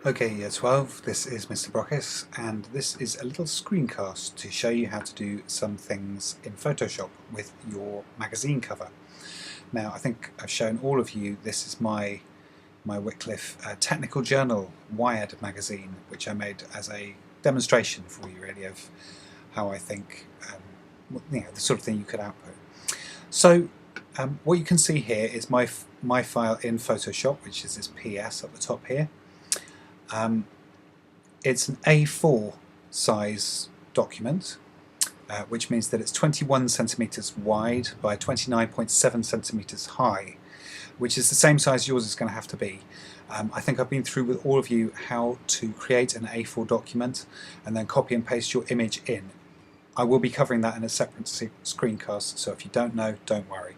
Okay, Year 12, this is Mr. Brockis, and this is a little screencast to show you how to do some things in Photoshop with your magazine cover. Now, I think I've shown all of you, this is my Wycliffe technical journal Wired magazine, which I made as a demonstration for you really of how I think, the sort of thing you could output. So, what you can see here is my file in Photoshop, which is this PS at the top here. It's an A4 size document, which means that it's 21 centimeters wide by 29.7 centimeters high, which is the same size yours is going to have to be. I think I've been through with all of you how to create an A4 document and then copy and paste your image in. I will be covering that in a separate screencast, so if you don't know, don't worry.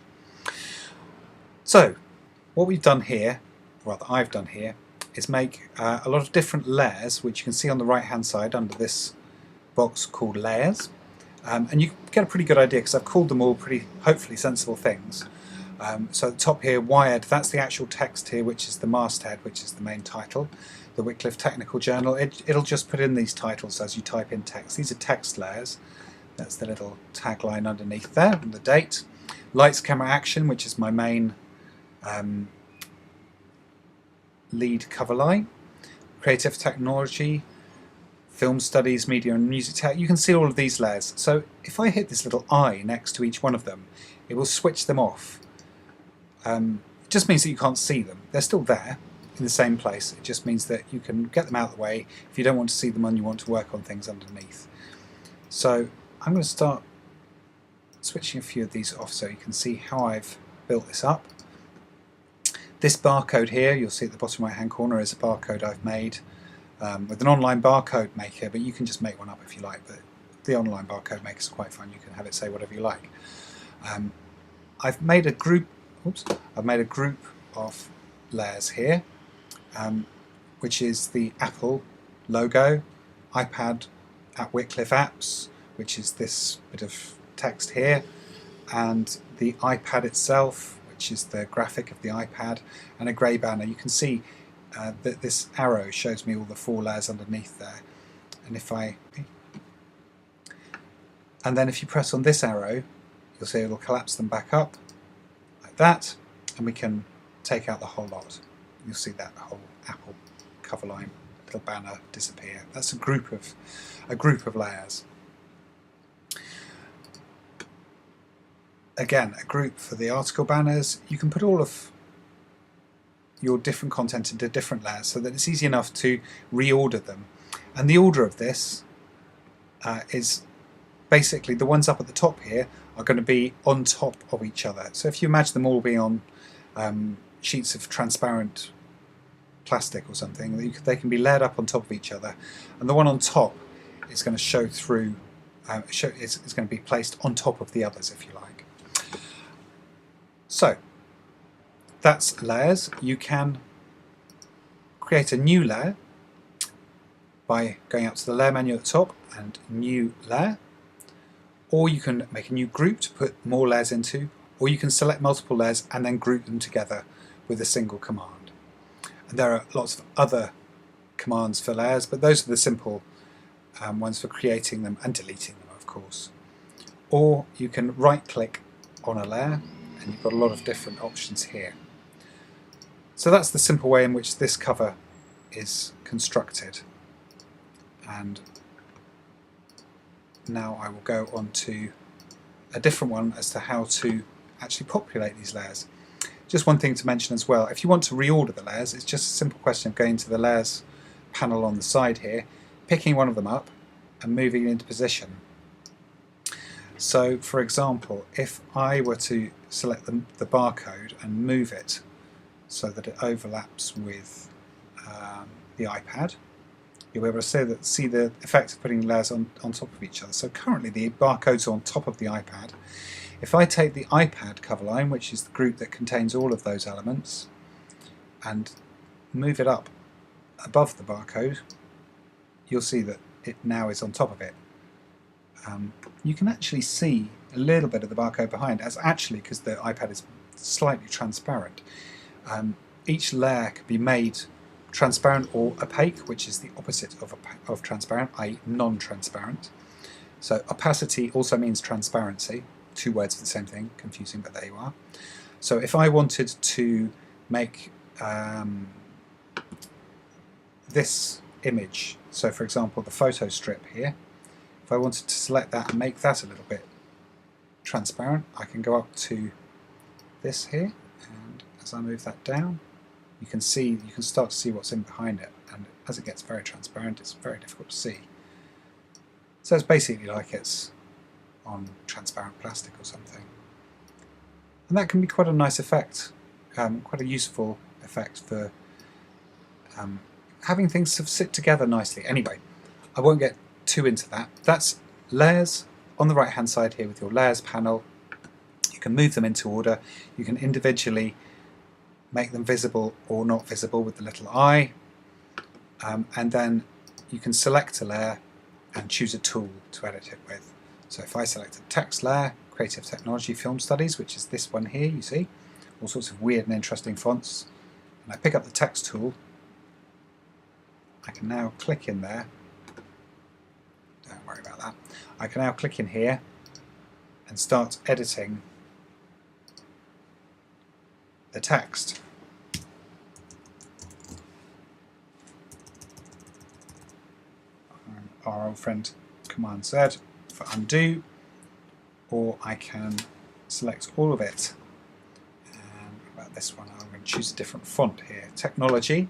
So, what we've done here, rather I've done here, is make a lot of different layers, which you can see on the right hand side under this box called layers, and you get a pretty good idea because I've called them all pretty hopefully sensible things. So at the top here, Wired, that's the actual text here, which is the masthead, which is the main title, the Wycliffe Technical Journal. It'll just put in these titles as you type in text. These are text layers. That's the little tagline underneath there and the date. Lights, Camera, Action, which is my main lead cover line. Creative Technology, Film Studies, Media and Music Tech. You can see all of these layers. So if I hit this little I next to each one of them, it will switch them off. It just means that you can't see them. They're still there in the same place. It just means that you can get them out of the way if you don't want to see them and you want to work on things underneath. So I'm going to start switching a few of these off so you can see how I've built this up. This barcode here, you'll see at the bottom right hand corner, is a barcode I've made with an online barcode maker, but you can just make one up if you like, but the online barcode maker is quite fun. You can have it say whatever you like. I've made a group of layers here, which is the Apple logo, iPad at Wycliffe Apps, which is this bit of text here, and the iPad itself, which is the graphic of the iPad, and a grey banner. You can see that this arrow shows me all the 4 layers underneath there. And then if you press on this arrow, you'll see it'll collapse them back up like that, and we can take out the whole lot. You'll see that whole Apple cover line, little banner disappear. That's a group of layers. Again, a group for the article banners. You can put all of your different content into different layers so that it's easy enough to reorder them. And the order of this is basically the ones up at the top here are going to be on top of each other. So if you imagine them all being on sheets of transparent plastic or something, they can be layered up on top of each other, and the one on top is going to show through, it's going to be placed on top of the others, if you like. So that's layers. You can create a new layer by going up to the layer menu at the top and new layer, or you can make a new group to put more layers into, or you can select multiple layers and then group them together with a single command. And there are lots of other commands for layers, but those are the simple ones for creating them and deleting them, of course. Or you can right click on a layer, and you've got a lot of different options here. So that's the simple way in which this cover is constructed. And now I will go on to a different one as to how to actually populate these layers. Just one thing to mention as well, if you want to reorder the layers, it's just a simple question of going to the layers panel on the side here, picking one of them up and moving it into position. So for example, if I were to select the barcode and move it so that it overlaps with the iPad, you'll be able to see the effect of putting layers on top of each other. So currently the barcode's on top of the iPad. If I take the iPad cover line, which is the group that contains all of those elements, and move it up above the barcode, you'll see that it now is on top of it. You can actually see a little bit of the barcode behind. That's actually because the iPad is slightly transparent. Each layer can be made transparent or opaque, which is the opposite of transparent, i.e. non-transparent. So opacity also means transparency, two words for the same thing, confusing, but there you are. So if I wanted to make this image, so for example the photo strip here, if I wanted to select that and make that a little bit transparent, I can go up to this here, and as I move that down, you can start to see what's in behind it, and as it gets very transparent, it's very difficult to see. So it's basically like it's on transparent plastic or something. And that can be quite a nice effect, quite a useful effect for having things sort of sit together nicely. Anyway, I won't get too into that. That's layers on the right hand side here with your layers panel. You can move them into order. You can individually make them visible or not visible with the little eye, and then you can select a layer and choose a tool to edit it with. So if I select a text layer, Creative Technology Film Studies, which is this one here, you see, all sorts of weird and interesting fonts, and I pick up the text tool, I can now click in there. Don't worry about that. I can now click in here and start editing the text. Our old friend Command Z for undo, or I can select all of it. And about this one, I'm going to choose a different font here. Technology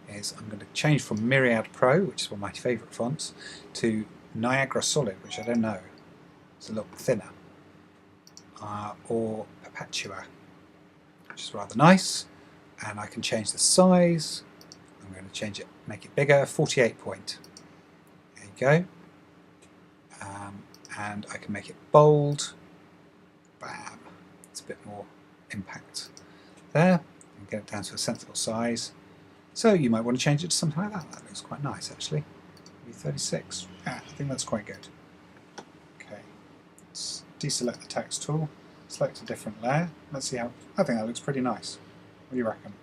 is, I'm going to change from Myriad Pro, which is one of my favourite fonts, to Niagara Solid, which I don't know, it's a little thinner, or Perpetua, which is rather nice. And I can change the size. I'm going to change it, make it bigger, 48 point. There you go. And I can make it bold. Bam. It's a bit more impact there. And get it down to a sensible size. So you might want to change it to something like that. That looks quite nice actually. Maybe 36. Yeah, I think that's quite good. Okay. Let's deselect the text tool. Select a different layer. Let's see how. I think that looks pretty nice. What do you reckon?